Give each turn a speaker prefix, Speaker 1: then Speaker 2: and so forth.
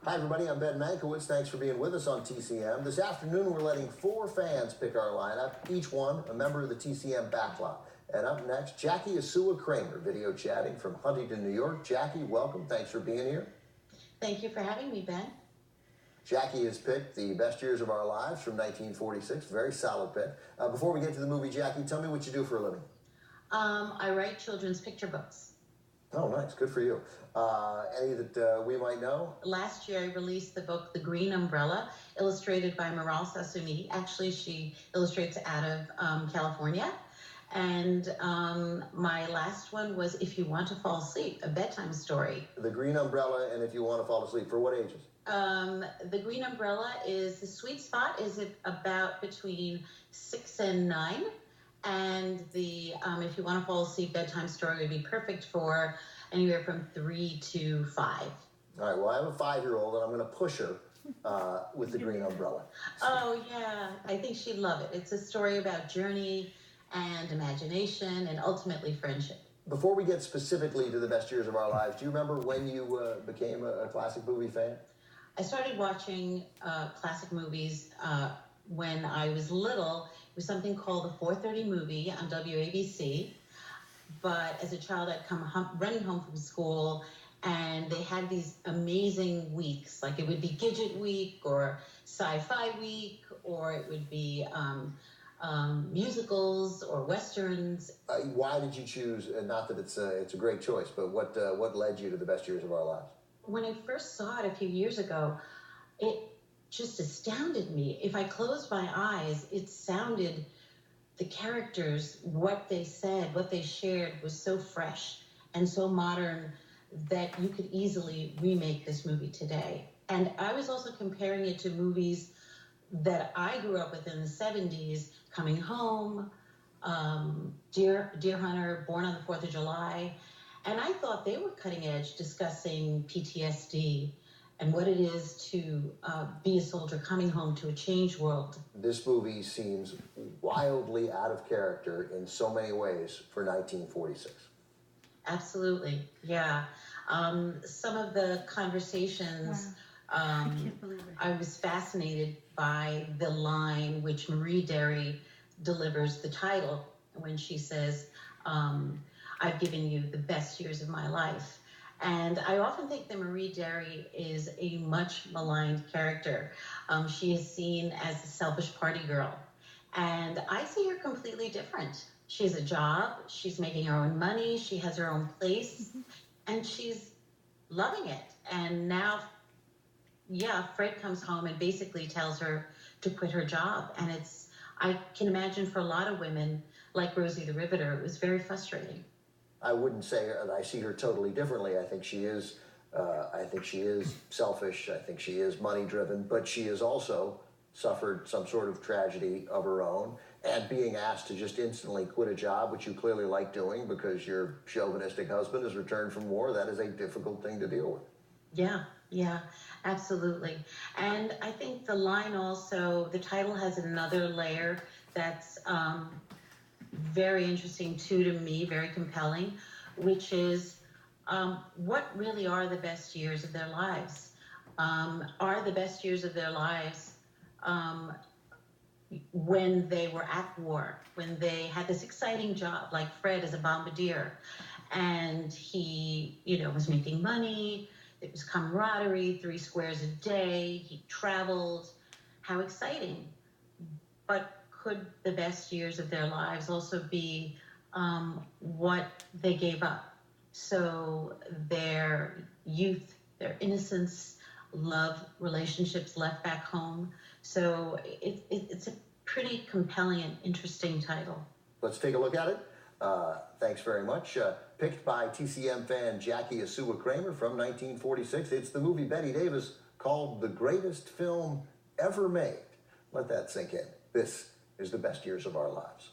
Speaker 1: Hi, everybody. I'm Ben Mankiewicz. Thanks for being with us on TCM. This afternoon, we're letting 4 fans pick our lineup, each one a member of the TCM backlot. And up next, Jackie Azúa Kramer, video chatting from Huntington, New York. Jackie, welcome. Thanks for being here.
Speaker 2: Thank you for having me, Ben.
Speaker 1: Jackie has picked The Best Years of Our Lives from 1946. Very solid pick. Before we get to the movie, Jackie, tell me what you do for a living.
Speaker 2: I write children's picture books.
Speaker 1: Oh, nice. Good for you. Any that we might know?
Speaker 2: Last year, I released the book, The Green Umbrella, illustrated by Maral Sassouni. Actually, she illustrates out of California. And my last one was If You Want to Fall Asleep, a bedtime story.
Speaker 1: The Green Umbrella and If You Want to Fall Asleep. For what ages?
Speaker 2: The Green Umbrella is the sweet spot, is it about between 6 and 9. And the If You Want to Fall Asleep bedtime story would be perfect for anywhere from 3 to 5.
Speaker 1: All right, well, I have a 5-year-old, and I'm going to push her with The Green Umbrella.
Speaker 2: Oh, yeah. I think she'd love it. It's a story about journey and imagination and ultimately friendship.
Speaker 1: Before we get specifically to The Best Years of Our Lives, do you remember when you became a classic movie fan?
Speaker 2: I started watching classic movies when I was little. It was something called the 4:30 movie on WABC. But as a child, I'd come running home from school, and they had these amazing weeks. Like it would be Gidget Week or Sci-Fi Week, or it would be musicals or westerns.
Speaker 1: Why did you choose? Not that it's a great choice, but what led you to The Best Years of Our Lives?
Speaker 2: When I first saw it a few years ago, it just astounded me. If I closed my eyes, it sounded, the characters, what they said, what they shared was so fresh and so modern that you could easily remake this movie today. And I was also comparing it to movies that I grew up with in the 70s, Coming Home, Deer Hunter, Born on the 4th of July. And I thought they were cutting edge, discussing PTSD and what it is to be a soldier coming home to a changed world.
Speaker 1: This movie seems wildly out of character in so many ways for 1946.
Speaker 2: Absolutely, yeah. Some of the conversations, I was fascinated by the line which Marie Derry delivers the title when she says, I've given you the best years of my life. And I often think that Marie Derry is a much maligned character. She is seen as a selfish party girl. And I see her completely different. She has a job, she's making her own money, she has her own place, and she's loving it. And now, yeah, Fred comes home and basically tells her to quit her job. And I can imagine for a lot of women, like Rosie the Riveter, it was very frustrating.
Speaker 1: I wouldn't say I see her totally differently. I think she is selfish. I think she is money-driven, but she has also suffered some sort of tragedy of her own. And being asked to just instantly quit a job, which you clearly like doing because your chauvinistic husband has returned from war, that is a difficult thing to deal with.
Speaker 2: Yeah, absolutely. And I think the line also, the title has another layer that's very interesting too to me, very compelling, which is what really are the best years of their lives? Are the best years of their lives when they were at war, when they had this exciting job, like Fred as a bombardier, and he, was making money, it was camaraderie, 3 squares a day, he traveled, how exciting. But could the best years of their lives also be what they gave up? So their youth, their innocence, love, relationships left back home. So it's a pretty compelling and interesting title.
Speaker 1: Let's take a look at it. Thanks very much. Picked by TCM fan Jackie Azúa Kramer from 1946. It's the movie Betty Davis called The Greatest Film Ever Made. Let that sink in. This is The Best Years of Our Lives.